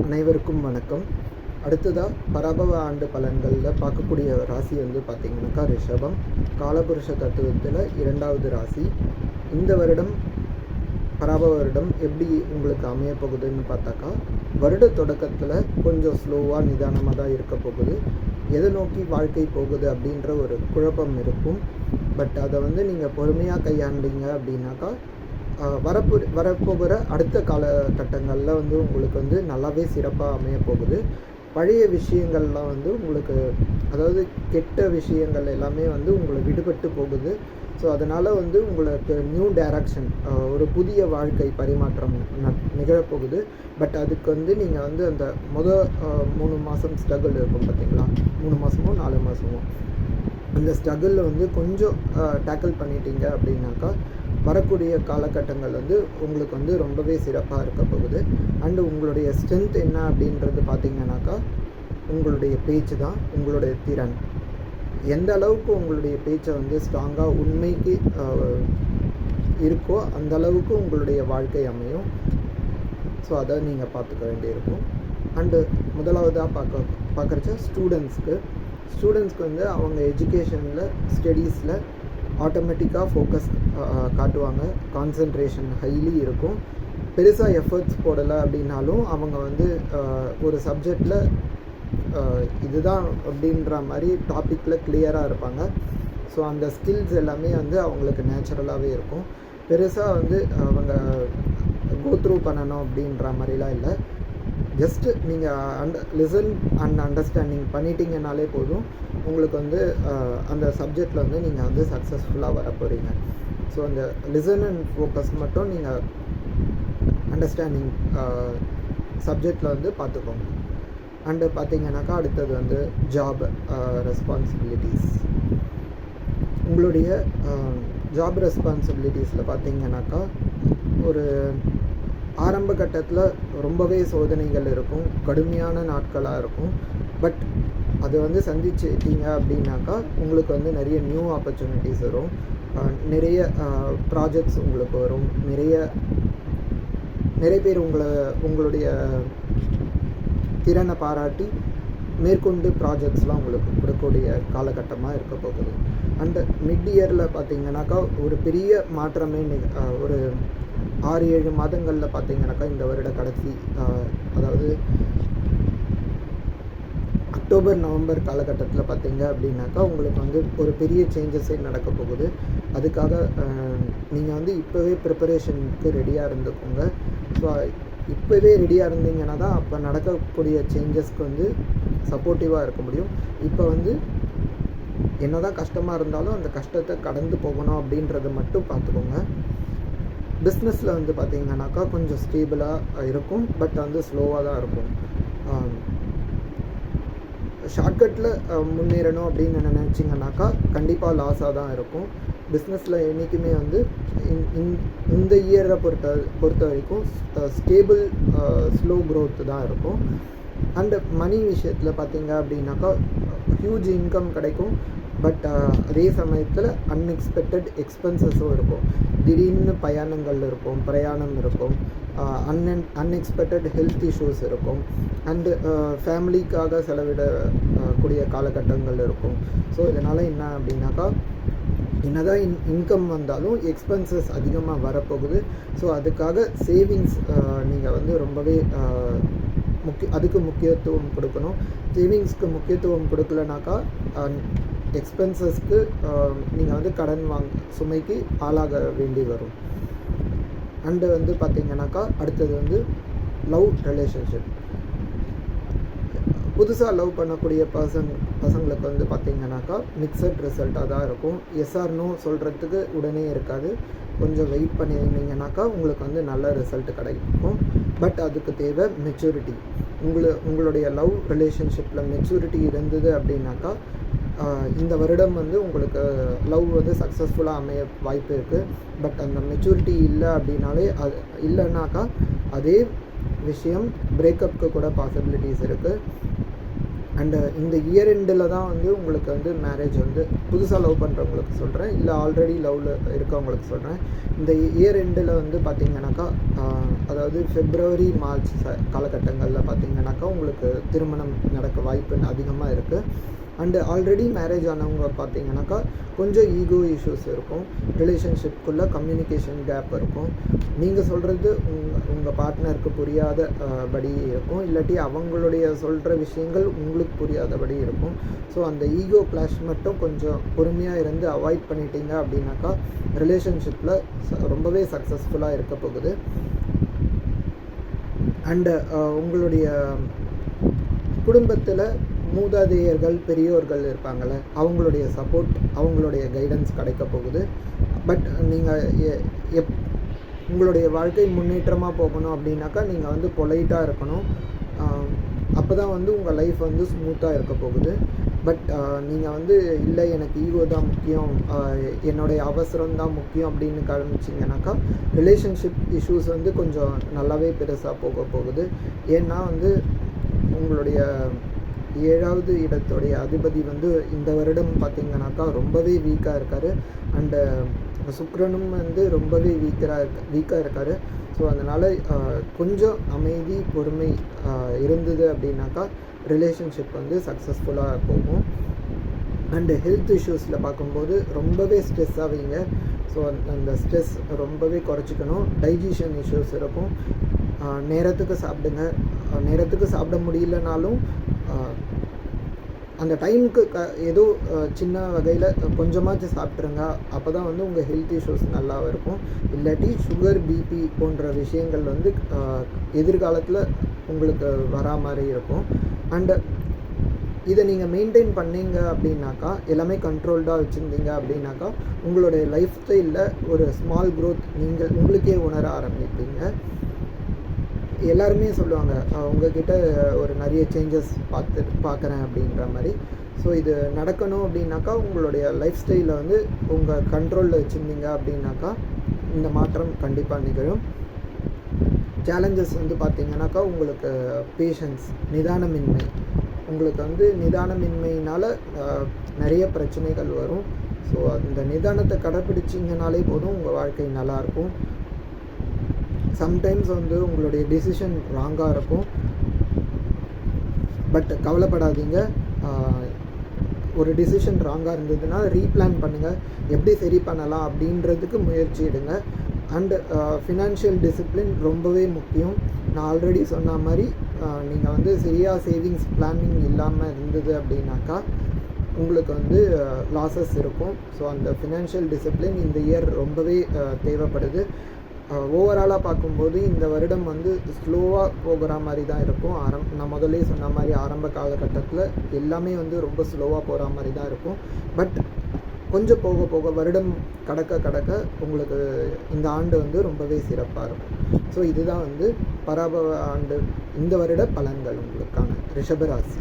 அனைவருக்கும் வணக்கம். அடுத்ததாக பராபவ ஆண்டு பலன்களில் பார்க்கக்கூடிய ராசி பார்த்திங்கனாக்கா ரிஷபம். காலபுருஷ தத்துவத்தில் 2வது ராசி. இந்த வருடம் பராபவ வருடம் எப்படி உங்களுக்கு அமைய போகுதுன்னு பார்த்தாக்கா, வருட தொடக்கத்தில் கொஞ்சம் ஸ்லோவாக நிதானமாக தான் இருக்க போகுது. எதை நோக்கி வாழ்க்கை போகுது அப்படின்ற ஒரு குழப்பம் இருக்கும். பட் அதை நீங்கள் பொறுமையாக கையாண்டீங்க அப்படின்னாக்கா வரப்போகிற அடுத்த காலகட்டங்களில் உங்களுக்கு நல்லாவே சிறப்பாக அமைய போகுது. பழைய விஷயங்கள்லாம் உங்களுக்கு, அதாவது கெட்ட விஷயங்கள் எல்லாமே உங்களை விடுபட்டு போகுது. ஸோ அதனால் உங்களுக்கு நியூ டைரக்ஷன், ஒரு புதிய வாழ்க்கை பரிமாற்றம் நிகழப்போகுது. பட் அதுக்கு நீங்கள் அந்த 3 மாதம் ஸ்ட்ரகிள் இருக்கும் பார்த்தீங்களா, 3 மாதமோ 4 மாதமோ, அந்த ஸ்ட்ரகிளில் கொஞ்சம் டேக்கிள் பண்ணிட்டீங்க அப்படின்னாக்கா வரக்கூடிய காலகட்டங்கள் உங்களுக்கு ரொம்பவே சிறப்பாக இருக்க போகுது. அண்டு உங்களுடைய ஸ்ட்ரென்த் என்ன அப்படின்றது பார்த்திங்கனாக்கா, உங்களுடைய பேச்சு தான், உங்களுடைய திறன். எந்த அளவுக்கு உங்களுடைய பேச்சை ஸ்ட்ராங்காக உண்மைக்கு இருக்கோ அந்த அளவுக்கு உங்களுடைய வாழ்க்கை அமையும். ஸோ அதை நீங்கள் பார்த்துக்க வேண்டியிருக்கும். அண்டு முதலாவதாக பார்க்குறச்ச ஸ்டூடெண்ட்ஸ்க்கு அவங்க எஜுகேஷனில் ஸ்டடீஸில் ஆட்டோமேட்டிக்காக ஃபோக்கஸ் காட்டுவாங்க. கான்சன்ட்ரேஷன் ஹைலி இருக்கும். பெருசாக எஃபர்ட்ஸ் போடலை அப்படின்னாலும் அவங்க ஒரு சப்ஜெக்டில் இதுதான் அப்படின்ற மாதிரி டாப்பிக்கில் கிளியராக இருப்பாங்க. ஸோ அந்த ஸ்கில்ஸ் எல்லாமே அவங்களுக்கு நேச்சுரலாகவே இருக்கும். பெருசாக அவங்க கோத்ரூ பண்ணணும் அப்படின்ற மாதிரிலாம் இல்லை. ஜஸ்ட்டு நீங்கள் லிசன் அண்ட் அண்டர்ஸ்டாண்டிங் பண்ணிட்டீங்கனாலே போதும், உங்களுக்கு அந்த சப்ஜெக்டில் நீங்கள் சக்ஸஸ்ஃபுல்லாக வர போகிறீங்க. ஸோ அந்த லிசன் அண்ட் ஃபோக்கஸ் மட்டும் நீங்கள் அண்டர்ஸ்டாண்டிங் சப்ஜெக்டில் பார்த்துக்கோங்க. அண்டு பார்த்தீங்கன்னாக்கா அடுத்தது ஜாப் ரெஸ்பான்சிபிலிட்டிஸ். உங்களுடைய ஜாப் ரெஸ்பான்சிபிலிட்டிஸில் பார்த்தீங்கன்னாக்கா ஒரு ஆரம்ப கட்டத்தில் ரொம்பவே சோதனைகள் இருக்கும், கடுமையான நாட்களாக இருக்கும். பட் அதை சந்திச்சிட்டீங்க அப்படின்னாக்கா உங்களுக்கு நிறைய நியூ ஆப்பர்ச்சுனிட்டிஸ் வரும், நிறைய ப்ராஜெக்ட்ஸ் உங்களுக்கு வரும், நிறைய பேர் உங்களுடைய திறனை பாராட்டி மேற்கொண்டு ப்ராஜெக்ட்ஸ்லாம் உங்களுக்கு கொடுக்கக்கூடிய காலகட்டமாக இருக்க போகுது. அண்டு மிட் இயரில் பார்த்தீங்கன்னாக்கா ஒரு பெரிய மாற்றமே ஒரு 6-7 மாதங்களில் பார்த்தீங்கன்னாக்கா இந்த வருட கடைசி, அதாவது அக்டோபர் நவம்பர் காலகட்டத்தில் பார்த்தீங்க அப்படின்னாக்கா உங்களுக்கு ஒரு பெரிய சேஞ்சஸே நடக்க போகுது. அதுக்காக நீங்கள் இப்போவே ப்ரிப்பரேஷனுக்கு ரெடியாக இருந்துக்கோங்க. ஸோ இப்போவே ரெடியாக இருந்தீங்கன்னா தான் அப்போ நடக்கக்கூடிய சேஞ்சஸ்க்கு சப்போர்ட்டிவாக இருக்க முடியும். இப்போ என்ன தான் கஷ்டமாக இருந்தாலும் அந்த கஷ்டத்தை கடந்து போகணும் அப்படின்றத மட்டும் பார்த்துக்கோங்க. பிஸ்னஸில் பார்த்தீங்கன்னாக்கா கொஞ்சம் ஸ்டேபிளாக இருக்கும். பட் ஸ்லோவாக தான் இருக்கும். ஷார்ட்கட்டில் முன்னேறணும் அப்படின்னு நினச்சிங்கனாக்கா கண்டிப்பாக லாஸாக தான் இருக்கும். பிஸ்னஸில் என்றைக்குமே இந்த இயரை பொறுத்த வரைக்கும் ஸ்டேபிள் ஸ்லோ க்ரோத் தான் இருக்கும். அண்டு மணி விஷயத்தில் பார்த்தீங்க அப்படின்னாக்கா ஹியூஜ் இன்கம் கிடைக்கும். பட் அதே சமயத்தில் அன்எக்ஸ்பெக்டட் எக்ஸ்பென்சஸும் இருக்கும். திடீர்னு பிரயாணம் இருக்கும், அன்எக்ஸ்பெக்டட் ஹெல்த் இஷ்யூஸ் இருக்கும். அண்டு ஃபேமிலிக்காக செலவிடக்கூடிய காலகட்டங்கள் இருக்கும். ஸோ இதனால் என்ன அப்படின்னாக்கா, என்னதான் இன்கம் வந்தாலும் எக்ஸ்பென்சஸ் அதிகமாக வரப்போகுது. ஸோ அதுக்காக சேவிங்ஸ் நீங்கள் ரொம்பவே அதுக்கு முக்கியத்துவம் கொடுக்கணும். சேவிங்ஸ்க்கு முக்கியத்துவம் கொடுக்கலனாக்கா எக்ஸ்பென்சஸ்க்கு நீங்கள் கடன் சுமைக்கு ஆளாக வேண்டி வரும். அண்டு பார்த்தீங்கன்னாக்கா அடுத்தது லவ் ரிலேஷன்ஷிப். புதுசாக லவ் பண்ணக்கூடிய பசங்களுக்கு பார்த்தீங்கன்னாக்கா மிக்சட் ரிசல்ட்டாக தான் இருக்கும். எஸ்ஆர் நோ சொல்கிறதுக்கு உடனே இருக்காது. கொஞ்சம் வெயிட் பண்ணியிருந்தீங்கன்னாக்கா உங்களுக்கு நல்ல ரிசல்ட் கிடைக்கும். பட் அதுக்கு தேவை மெச்சூரிட்டி. உங்களுடைய லவ் ரிலேஷன்ஷிப்பில் மெச்சூரிட்டி இருந்தது அப்படின்னாக்கா இந்த வருடம் உங்களுக்கு லவ் சக்ஸஸ்ஃபுல்லாக அமைய வாய்ப்பு இருக்குது. பட் அந்த மெச்சூரிட்டி இல்லை அப்படின்னாலே இல்லைன்னாக்கா அதே விஷயம் பிரேக்கப்புக்கு கூட பாசிபிலிட்டிஸ் இருக்குது. அண்டு இந்த இயர் எண்டில் தான் வந்து உங்களுக்கு வந்து மேரேஜ் வந்து புதுசாக லவ் பண்ணுறவங்களுக்கு சொல்கிறேன், இல்லை ஆல்ரெடி லவ்வில் இருக்கவங்களுக்கு சொல்கிறேன். இந்த இயர் எண்டில் வந்து பார்த்திங்கனாக்கா அதாவது February March காலகட்டங்களில் பார்த்திங்கனாக்கா உங்களுக்கு திருமணம் நடக்க வாய்ப்பு அதிகமாக இருக்குது. அண்டு ஆல்ரெடி மேரேஜ் ஆனவங்க பார்த்திங்கனாக்கா கொஞ்சம் ஈகோ இஷ்யூஸ் இருக்கும், ரிலேஷன்ஷிப்குள்ளே கம்யூனிகேஷன் கேப் இருக்கும், நீங்கள் சொல்கிறது உங்கள் பார்ட்னருக்கு புரியாத படி இருக்கும், இல்லாட்டி அவங்களுடைய சொல்கிற விஷயங்கள் உங்களுக்கு புரியாதபடி இருக்கும். ஸோ அந்த ஈகோ கிளாஷ் மட்டும் கொஞ்சம் பொறுமையாக இருந்து அவாய்ட் பண்ணிட்டீங்க அப்படின்னாக்கா ரிலேஷன்ஷிப்பில் ரொம்பவே சக்ஸஸ்ஃபுல்லாக இருக்க போகுது. அண்டு உங்களுடைய குடும்பத்தில் மூதாதையர்கள் பெரியோர்கள் இருப்பாங்கள்ல, அவங்களுடைய சப்போர்ட், அவங்களுடைய கைடன்ஸ் கிடைக்க போகுது. பட் நீங்கள் உங்களுடைய வாழ்க்கை முன்னேற்றமாக போகணும் அப்படின்னாக்கா நீங்கள் வந்து பொலைட்டாக இருக்கணும். அப்போ தான் வந்து உங்கள் லைஃப் வந்து ஸ்மூத்தாக இருக்க போகுது. பட் நீங்கள் வந்து இல்லை எனக்கு ஈகோ தான் முக்கியம், என்னுடைய அவசரம் தான் முக்கியம் அப்படின்னு காமிச்சிங்கனாக்கா ரிலேஷன்ஷிப் இஷ்யூஸ் வந்து கொஞ்சம் நல்லாவே பெருசாக போகுது. ஏன்னா வந்து உங்களுடைய 7வது இடத்துடைய அதிபதி வந்து இந்த வருடம் பார்த்திங்கனாக்கா ரொம்பவே வீக்காக இருக்கார். அண்டு சுக்கிரனும் வந்து ரொம்பவே வீக்காக இருக்கார். ஸோ அதனால் கொஞ்சம் அமைதி பொறுமை இருந்தது அப்படின்னாக்கா ரிலேஷன்ஷிப் வந்து சக்ஸஸ்ஃபுல்லாக போகும். அண்டு ஹெல்த் இஷ்யூஸில் பார்க்கும்போது ரொம்பவே ஸ்ட்ரெஸ் ஆவீங்க. ஸோ அந்த ஸ்ட்ரெஸ் ரொம்பவே குறைச்சிக்கணும். டைஜஷன் இஷ்யூஸ் இருக்கும். நேரத்துக்கு சாப்பிடுங்க. நேரத்துக்கு சாப்பிட முடியலனாலும் அந்த டைமுக்கு ஏதோ சின்ன வகையில் கொஞ்சமாச்சும் சாப்பிட்ருங்க. அப்போ தான் வந்து உங்கள் ஹெல்த் இஷ்யூஸ் நல்லா இருக்கும். இல்லாட்டி சுகர், பிபி போன்ற விஷயங்கள் வந்து எதிர்காலத்தில் உங்களுக்கு வரா மாதிரி இருக்கும். அண்டு இதை நீங்கள் மெயின்டைன் பண்ணிங்க அப்படின்னாக்கா, எல்லாமே கண்ட்ரோல்டாக வச்சுருந்தீங்க அப்படின்னாக்கா உங்களுடைய லைஃப் ஸ்டைலில் ஒரு ஸ்மால் க்ரோத் நீங்கள் உங்களுக்கே உணர ஆரம்பிப்பீங்க. எல்லாருமே சொல்லுவாங்க உங்ககிட்ட ஒரு நிறைய சேஞ்சஸ் பார்க்குறேன் அப்படின்ற மாதிரி. ஸோ இது நடக்கணும் அப்படின்னாக்கா உங்களுடைய லைஃப் ஸ்டைலை வந்து உங்கள் கண்ட்ரோலில் வச்சுருந்தீங்க அப்படின்னாக்கா இந்த மாற்றம் கண்டிப்பாக நிகழும். சேலஞ்சஸ் வந்து பார்த்திங்கனாக்கா உங்களுக்கு பேஷன்ஸ், நிதானமின்மை, உங்களுக்கு வந்து நிதானமின்மையினால் நிறைய பிரச்சனைகள் வரும். ஸோ அந்த நிதானத்தை கடைப்பிடிச்சிங்கனாலே போதும், உங்கள் வாழ்க்கை நல்லாயிருக்கும். சம்டைம்ஸ் வந்து உங்களுடைய டிசிஷன் ராங்காக இருக்கும். பட் கவலைப்படாதீங்க. ஒரு டிசிஷன் ராங்காக இருந்ததுன்னா ரீப்ளான் பண்ணுங்கள், எப்படி சரி பண்ணலாம் அப்படின்றதுக்கு முயற்சி எடுங்க. அண்டு ஃபினான்ஷியல் டிசிப்ளின் ரொம்பவே முக்கியம். நான் ஆல்ரெடி சொன்ன மாதிரி நீங்கள் வந்து சரியாக சேவிங்ஸ் பிளானிங் இல்லாமல் இருந்தது அப்படின்னாக்கா உங்களுக்கு வந்து லாஸஸ் இருக்கும். ஸோ அந்த ஃபினான்ஷியல் டிசிப்ளின் இந்த இயர் ரொம்பவே தேவைப்படுது. ஓவராலாக பார்க்கும்போது இந்த வருடம் வந்து ஸ்லோவாக போகிற மாதிரி தான் இருக்கும். நான் முதல்லே சொன்ன மாதிரி ஆரம்ப காலகட்டத்தில் எல்லாமே வந்து ரொம்ப ஸ்லோவாக போகிற மாதிரி தான் இருக்கும். பட் கொஞ்சம் போக போக வருடம் கடக்க உங்களுக்கு இந்த ஆண்டு வந்து ரொம்பவே சிறப்பாக இருக்கும். ஸோ இதுதான் வந்து பராபவ ஆண்டு இந்த வருட பலன்கள் உங்களுக்கான ரிஷபராசி.